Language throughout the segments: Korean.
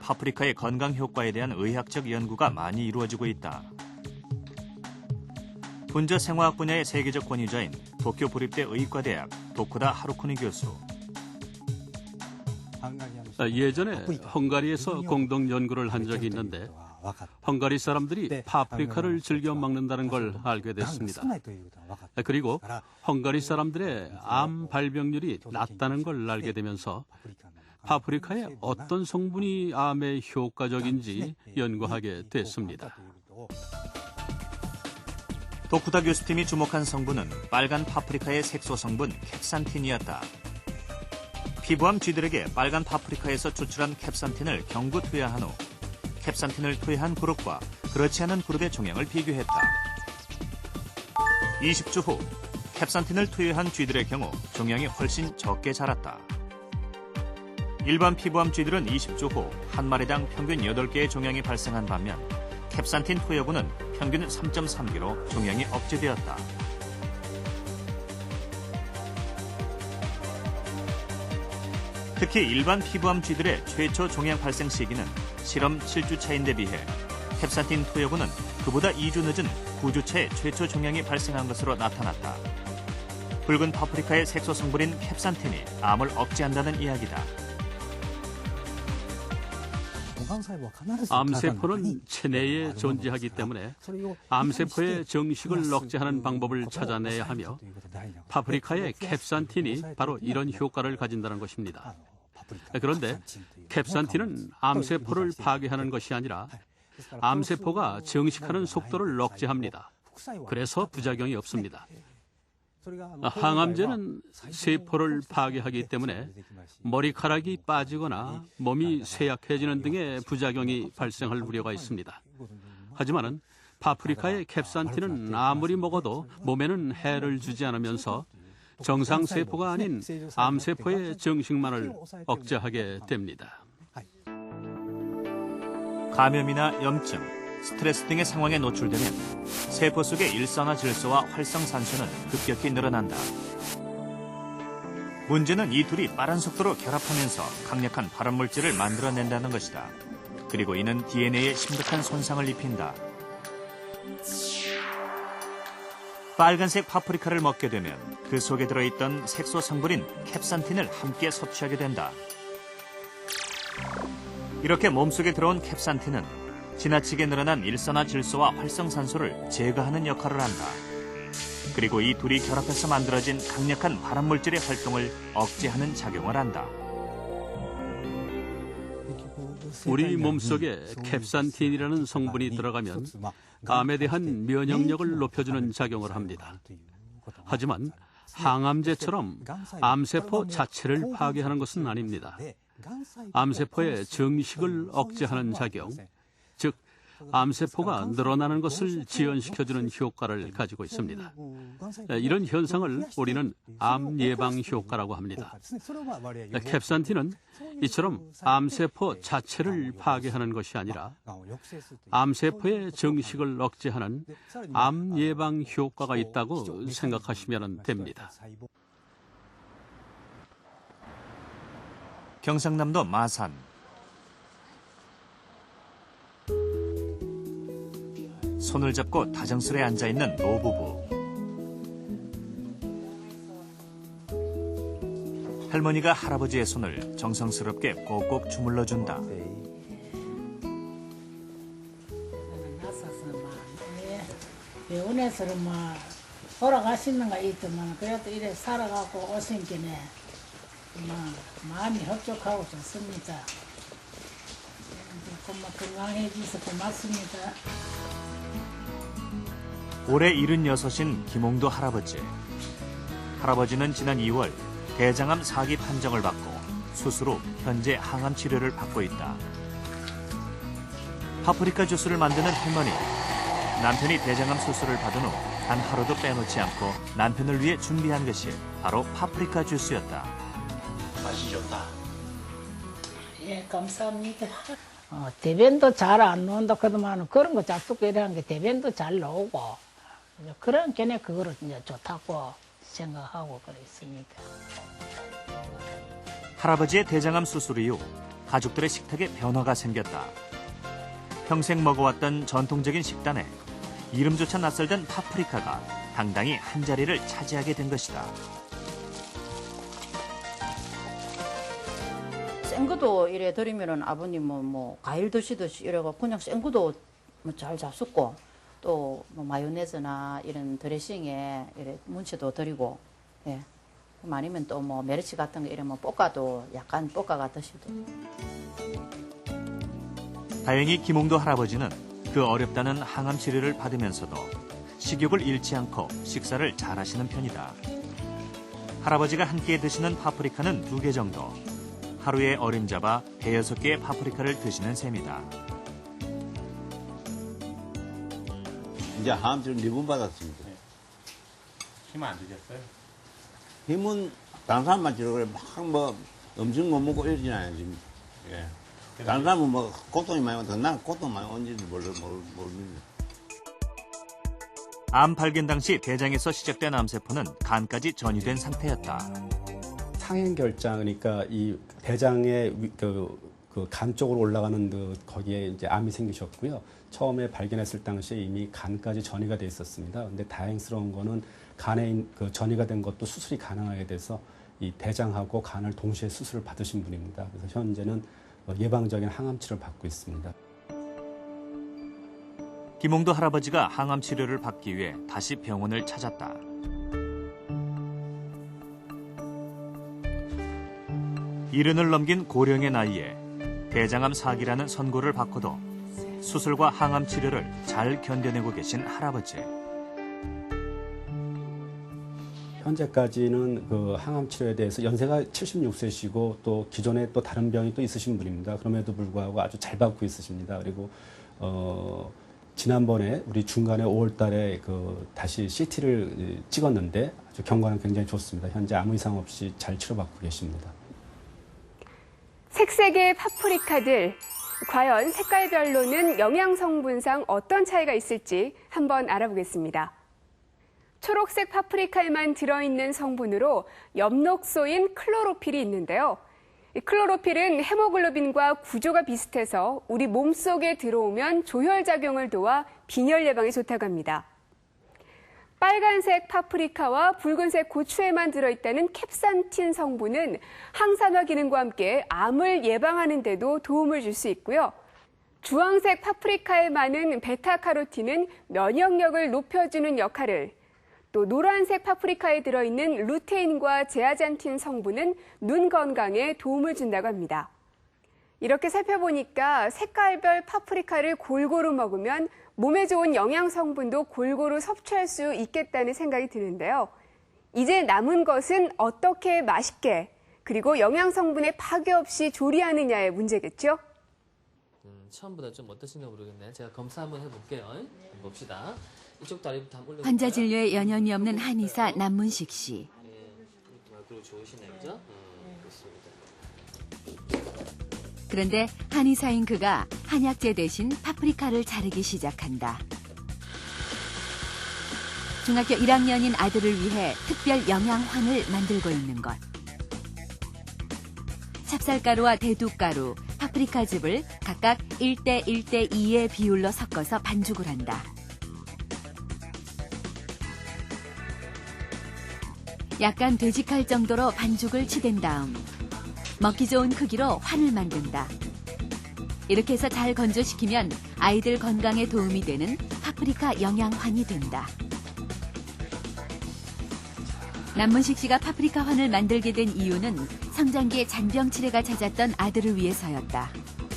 파프리카의 건강 효과에 대한 의학적 연구가 많이 이루어지고 있다. 분자 생화학 분야의 세계적 권위자인 도쿄 부립대 의과대학 도쿠다 하루쿠니 교수. 예전에 헝가리에서 공동 연구를 한 적이 있는데 헝가리 사람들이 파프리카를 즐겨 먹는다는 걸 알게 됐습니다. 그리고 헝가리 사람들의 암 발병률이 낮다는 걸 알게 되면서 파프리카의 어떤 성분이 암에 효과적인지 연구하게 됐습니다. 도쿠다 교수팀이 주목한 성분은 빨간 파프리카의 색소 성분 캡산틴이었다. 피부암 쥐들에게 빨간 파프리카에서 추출한 캡산틴을 경구 투여한 후 캡산틴을 투여한 그룹과 그렇지 않은 그룹의 종양을 비교했다. 20주 후 캡산틴을 투여한 쥐들의 경우 종양이 훨씬 적게 자랐다. 일반 피부암 쥐들은 20주 후 한 마리당 평균 8개의 종양이 발생한 반면 캡산틴 투여군은 평균 3.3개로 종양이 억제되었다. 특히 일반 피부암 쥐들의 최초 종양 발생 시기는 실험 7주 차인데 비해 캡산틴 투여군은 그보다 2주 늦은 9주 차에 최초 종양이 발생한 것으로 나타났다. 붉은 파프리카의 색소 성분인 캡산틴이 암을 억제한다는 이야기다. 암세포는 체내에 존재하기 때문에 암세포의 정식을 억제하는 방법을 찾아내야 하며 파프리카의 캡산틴이 바로 이런 효과를 가진다는 것입니다. 그런데 캡산틴은 암세포를 파괴하는 것이 아니라 암세포가 정식하는 속도를 억제합니다. 그래서 부작용이 없습니다. 항암제는 세포를 파괴하기 때문에 머리카락이 빠지거나 몸이 쇠약해지는 등의 부작용이 발생할 우려가 있습니다. 하지만 파프리카의 캡산틴은 아무리 먹어도 몸에는 해를 주지 않으면서 정상세포가 아닌 암세포의 정식만을 억제하게 됩니다. 감염이나 염증, 스트레스 등의 상황에 노출되면 세포 속의 일산화질소와 활성산소는 급격히 늘어난다. 문제는 이 둘이 빠른 속도로 결합하면서 강력한 발암물질을 만들어낸다는 것이다. 그리고 이는 DNA에 심각한 손상을 입힌다. 빨간색 파프리카를 먹게 되면 그 속에 들어있던 색소 성분인 캡산틴을 함께 섭취하게 된다. 이렇게 몸속에 들어온 캡산틴은 지나치게 늘어난 일산화질소와 활성산소를 제거하는 역할을 한다. 그리고 이 둘이 결합해서 만들어진 강력한 발암물질의 활동을 억제하는 작용을 한다. 우리 몸속에 캡산틴이라는 성분이 들어가면 암에 대한 면역력을 높여주는 작용을 합니다. 하지만 항암제처럼 암세포 자체를 파괴하는 것은 아닙니다. 암세포의 정식을 억제하는 작용, 즉 암세포가 늘어나는 것을 지연시켜주는 효과를 가지고 있습니다. 이런 현상을 우리는 암 예방 효과라고 합니다. 캡산틴은 이처럼 암세포 자체를 파괴하는 것이 아니라 암세포의 정식을 억제하는 암 예방 효과가 있다고 생각하시면 됩니다. 경상남도 마산. 손을 잡고 다정스레 앉아있는 노부부. 할머니가 할아버지의 손을 정성스럽게 꼭꼭 주물러준다. 병원에서는 돌아가시는 거 있지만 그래도 이래 살아가고 오신 게네 마음이 흡족하고 좋습니다. 건강해지셔서 고맙습니다. 올해 76인 김홍도 할아버지. 할아버지는 지난 2월 대장암 4기 판정을 받고 수술 후 현재 항암 치료를 받고 있다. 파프리카 주스를 만드는 할머니. 남편이 대장암 수술을 받은 후 단 하루도 빼놓지 않고 남편을 위해 준비한 것이 바로 파프리카 주스였다. 맛이 좋다. 예, 감사합니다. 대변도 잘 안 나온다 그러면 그런 거 잡수고 이러는 게 대변도 잘 나오고 그런 견해 그거를 이제 좋다고 생각하고 그랬습니다. 할아버지의 대장암 수술 이후 가족들의 식탁에 변화가 생겼다. 평생 먹어왔던 전통적인 식단에 이름조차 낯설던 파프리카가 당당히 한자리를 차지하게 된 것이다. 생거도 이래 드리면은 아버님은 뭐 과일 드시듯이 이래가 그냥 생거도 잘 잡숫고 또 뭐 마요네즈나 이런 드레싱에 이래 문치도 드리고 예. 아니면 또 뭐 메르치 같은 거 이러면 볶아도 약간 볶아가 드시도. 다행히 김홍도 할아버지는 그 어렵다는 항암 치료를 받으면서도 식욕을 잃지 않고 식사를 잘하시는 편이다. 할아버지가 한 끼에 드시는 파프리카는 2개 정도. 하루에 어림잡아 5-6개의 파프리카를 드시는 셈이다. 이제 항암 치료 4번 받았습니다. 힘 안 드셨어요? 힘은 다른 사람만 치료를 막 뭐 음식 못 먹고 이러진 않아요, 지금. 예. 다른 사람은 뭐 고통이 많이 오는데 난 고통 많이 온지도 모릅니다. 암 발견 당시 대장에서 시작된 암세포는 간까지 전이된 상태였다. 상행결장, 그러니까 이 대장의 그 간 쪽으로 올라가는 거기에 이제 암이 생기셨고요. 처음에 발견했을 당시에 이미 간까지 전이가 돼 있었습니다. 근데 다행스러운 거는 간에 그 전이가 된 것도 수술이 가능하게 돼서 이 대장하고 간을 동시에 수술을 받으신 분입니다. 그래서 현재는 예방적인 항암 치료를 받고 있습니다. 김홍도 할아버지가 항암 치료를 받기 위해 다시 병원을 찾았다. 이른을 넘긴 고령의 나이에 대장암 4기라는 선고를 받고도 수술과 항암 치료를 잘 견뎌내고 계신 할아버지. 현재까지는 그 항암 치료에 대해서 연세가 76세시고 또 기존에 또 다른 병이 또 있으신 분입니다. 그럼에도 불구하고 아주 잘 받고 있으십니다. 그리고 지난번에 우리 중간에 5월 달에 그 다시 CT를 찍었는데 아주 경과는 굉장히 좋습니다. 현재 아무 이상 없이 잘 치료받고 계십니다. 색색의 파프리카들, 과연 색깔별로는 영양 성분상 어떤 차이가 있을지 한번 알아보겠습니다. 초록색 파프리카에만 들어있는 성분으로 엽록소인 클로로필이 있는데요. 이 클로로필은 헤모글로빈과 구조가 비슷해서 우리 몸속에 들어오면 조혈작용을 도와 빈혈 예방에 좋다고 합니다. 빨간색 파프리카와 붉은색 고추에만 들어있다는 캡산틴 성분은 항산화 기능과 함께 암을 예방하는 데도 도움을 줄 수 있고요. 주황색 파프리카에 많은 베타카로틴은 면역력을 높여주는 역할을, 또 노란색 파프리카에 들어있는 루테인과 제아잔틴 성분은 눈 건강에 도움을 준다고 합니다. 이렇게 살펴보니까 색깔별 파프리카를 골고루 먹으면 몸에 좋은 영양 성분도 골고루 섭취할 수 있겠다는 생각이 드는데요. 이제 남은 것은 어떻게 맛있게 그리고 영양 성분에 파괴 없이 조리하느냐의 문제겠죠? 처음보다 좀 어떠신가 모르겠네. 제가 검사 한번 해볼게요. 한번 봅시다. 이쪽 다리부터 한번 올려. 환자 진료에 연연이 없는 한의사 남문식 씨. 그리고 좋으시네, 그죠? 그런데 한의사인 그가 한약재 대신 파프리카를 자르기 시작한다. 중학교 1학년인 아들을 위해 특별 영양환을 만들고 있는 것. 찹쌀가루와 대두가루, 파프리카즙을 각각 1:1:2의 비율로 섞어서 반죽을 한다. 약간 되직할 정도로 반죽을 치댄 다음 먹기 좋은 크기로 환을 만든다. 이렇게 해서 잘 건조시키면 아이들 건강에 도움이 되는 파프리카 영양환이 된다. 남문식 씨가 파프리카 환을 만들게 된 이유는 성장기에 잔병 치레가 잦았던 아들을 위해서였다.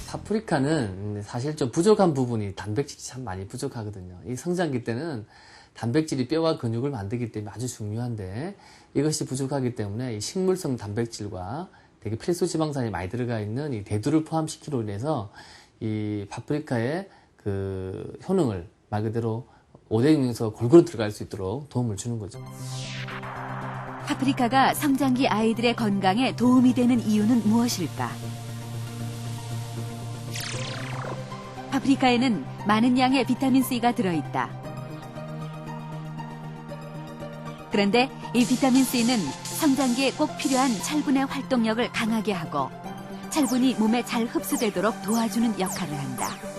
파프리카는 사실 좀 부족한 부분이 단백질이 참 많이 부족하거든요. 이 성장기 때는 단백질이 뼈와 근육을 만들기 때문에 아주 중요한데 이것이 부족하기 때문에 이 식물성 단백질과 되게 필수 지방산이 많이 들어가 있는 이 대두를 포함시키로 인해서 이 파프리카의 그 효능을 말 그대로 오뎅에서 골고루 들어갈 수 있도록 도움을 주는 거죠. 파프리카가 성장기 아이들의 건강에 도움이 되는 이유는 무엇일까? 파프리카에는 많은 양의 비타민C가 들어있다. 그런데 이 비타민C는 성장기에 꼭 필요한 철분의 활동력을 강하게 하고 철분이 몸에 잘 흡수되도록 도와주는 역할을 한다.